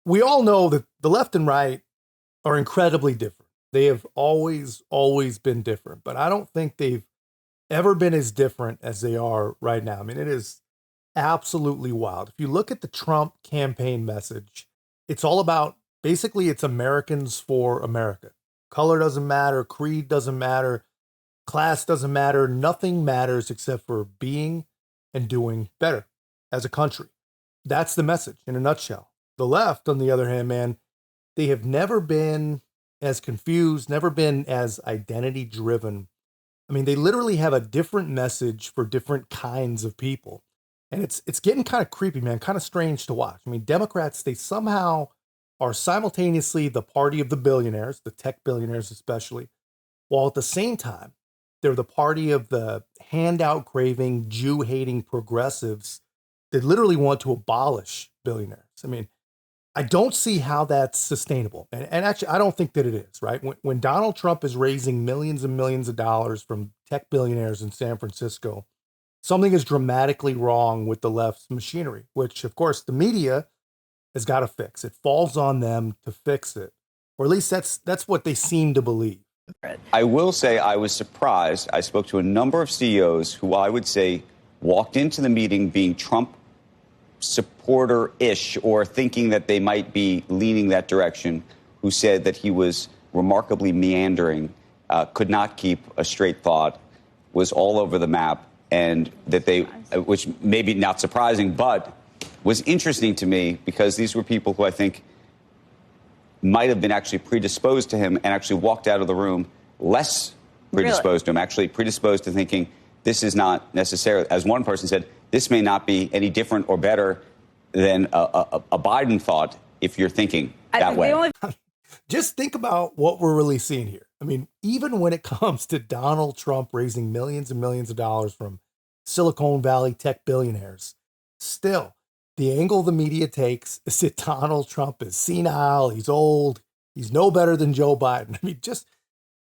we all know that the left and right are incredibly different. They have always been different, but I don't think they've ever been as different as they are right now. I mean, it is absolutely wild. If you look at the Trump campaign message, it's all about basically it's Americans for America. Color doesn't matter, creed doesn't matter, class doesn't matter, nothing matters except for being and doing better as a country. That's the message in a nutshell. The left, on the other hand, man, they have never been as confused, never been as identity driven. I mean, they literally have a different message for different kinds of people. And it's getting kind of creepy, man, kind of strange to watch. I mean, Democrats, they somehow are simultaneously the party of the billionaires, the tech billionaires especially, while at the same time, they're the party of the handout craving, Jew hating progressives that literally want to abolish billionaires. I mean, I don't see how that's sustainable. And actually, I don't think that it is, right? When Donald Trump is raising millions and millions of dollars from tech billionaires in San Francisco, something is dramatically wrong with the left's machinery, which, of course, the media has got to fix. It falls on them to fix it, or at least that's what they seem to believe. I will say I was surprised. I spoke to a number of CEOs who I would say walked into the meeting being Trump supporter-ish or thinking that they might be leaning that direction, who said that he was remarkably meandering, could not keep a straight thought, was all over the map, and that they, which maybe not surprising, but was interesting to me because these were people who I think might have been actually predisposed to him and actually walked out of the room less predisposed to him, actually predisposed to thinking this is not necessarily, as one person said, this may not be any different or better than a Biden thought if you're thinking that way. Just think about what we're really seeing here. I mean, even when it comes to Donald Trump raising millions and millions of dollars from Silicon Valley tech billionaires, still, the angle the media takes is that Donald Trump is senile, he's old, he's no better than Joe Biden. I mean, just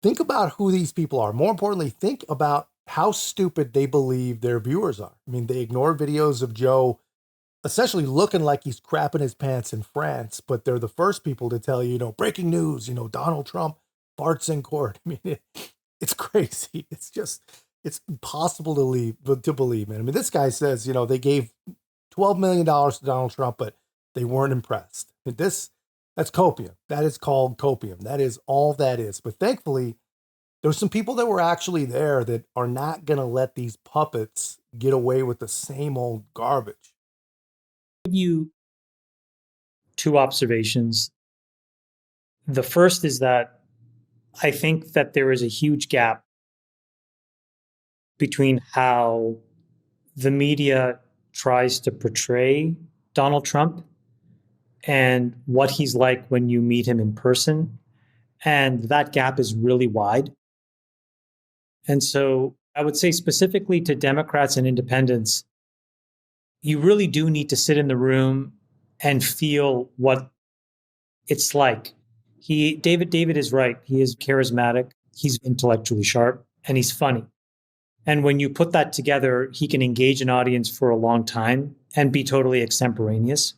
think about who these people are. More importantly, think about how stupid they believe their viewers are. I mean, they ignore videos of Joe essentially looking like he's crapping his pants in France, but they're the first people to tell you, breaking news, Donald Trump farts in court. I mean, it's crazy. It's impossible to believe, man. I mean, this guy says, they gave $12 million to Donald Trump, but they weren't impressed. And that's copium. That is called copium. That is all that is. But thankfully, there's some people that were actually there that are not going to let these puppets get away with the same old garbage. Give you two observations. The first is that I think that there is a huge gap between how the media tries to portray Donald Trump and what he's like when you meet him in person. And that gap is really wide. And so I would say specifically to Democrats and independents, you really do need to sit in the room and feel what it's like. David is right. He is charismatic. He's intellectually sharp and he's funny. And when you put that together, he can engage an audience for a long time and be totally extemporaneous.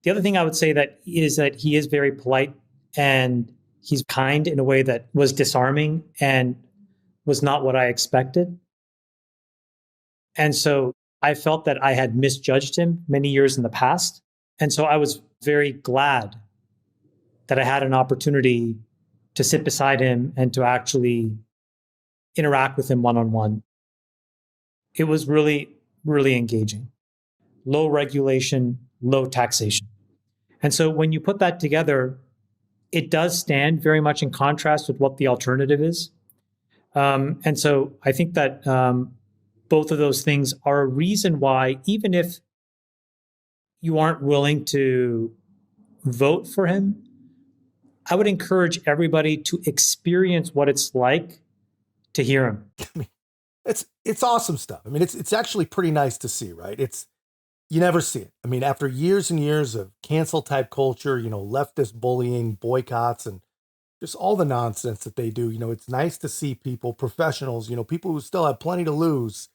The other thing I would say that he is very polite and he's kind in a way that was disarming and was not what I expected. And so I felt that I had misjudged him many years in the past. And so I was very glad that I had an opportunity to sit beside him and to actually interact with him one-on-one. It was really, really engaging. Low regulation, low taxation. And so when you put that together, it does stand very much in contrast with what the alternative is. And so I think that both of those things are a reason why, even if you aren't willing to vote for him, I would encourage everybody to experience what it's like to hear him. I mean, it's awesome stuff. I mean, it's actually pretty nice to see, right? You never see it. I mean, after years and years of cancel type culture, leftist bullying, boycotts, and just all the nonsense that they do, it's nice to see people, professionals, people who still have plenty to lose,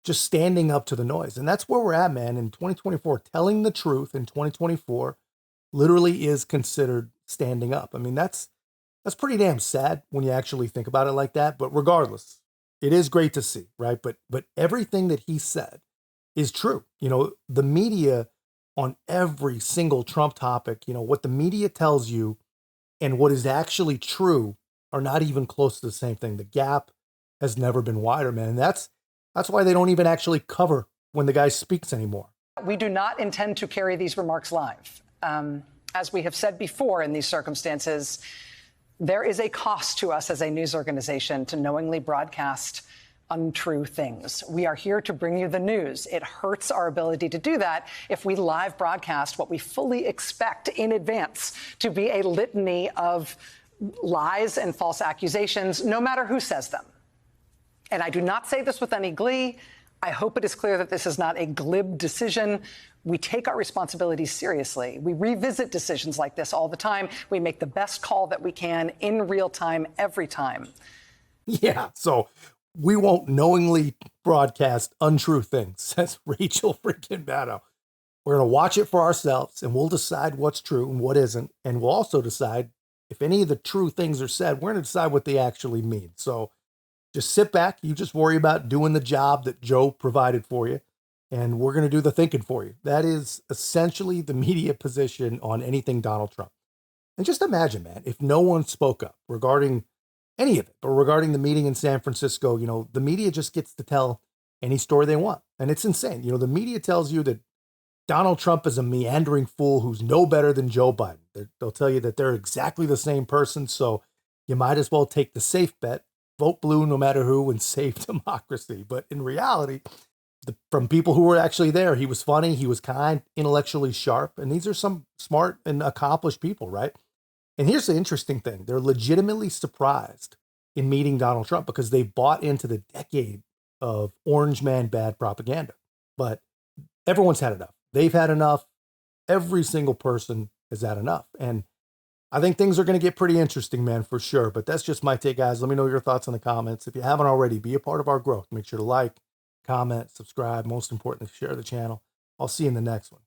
just standing up to the noise. And that's where we're at, man, in 2024, telling the truth in 2024 literally is considered standing up. I mean, that's pretty damn sad when you actually think about it like that. But regardless, it is great to see, right? But everything that he said is true. You know, the media on every single Trump topic, you know, what the media tells you and what is actually true are not even close to the same thing. The gap has never been wider, man. And that's why they don't even actually cover when the guy speaks anymore. We do not intend to carry these remarks live. As we have said before in these circumstances, there is a cost to us as a news organization to knowingly broadcast untrue things. We are here to bring you the news. It hurts our ability to do that if we live broadcast what we fully expect in advance to be a litany of lies and false accusations, no matter who says them. And I do not say this with any glee. I hope it is clear that this is not a glib decision. We take our responsibilities seriously. We revisit decisions like this all the time. We make the best call that we can in real time, every time. Yeah, so we won't knowingly broadcast untrue things, says Rachel freaking Maddow. We're going to watch it for ourselves, and we'll decide what's true and what isn't. And we'll also decide if any of the true things are said, we're going to decide what they actually mean. So just sit back. You just worry about doing the job that Joe provided for you, and we're going to do the thinking for you. That is essentially the media position on anything Donald Trump. And just imagine, man, if no one spoke up regarding any of it, but regarding the meeting in San Francisco, you know, the media just gets to tell any story they want. And it's insane. You know, the media tells you that Donald Trump is a meandering fool who's no better than Joe Biden. They'll tell you that they're exactly the same person. So you might as well take the safe bet, vote blue no matter who, and save democracy. But in reality, from people who were actually there, he was funny, he was kind, intellectually sharp. And these are some smart and accomplished people, right? And here's the interesting thing. They're legitimately surprised in meeting Donald Trump because they bought into the decade of orange man bad propaganda. But everyone's had enough. They've had enough. Every single person has had enough. And I think things are going to get pretty interesting, man, for sure. But that's just my take, guys. Let me know your thoughts in the comments. If you haven't already, be a part of our growth. Make sure to like, comment, subscribe. Most importantly, share the channel. I'll see you in the next one.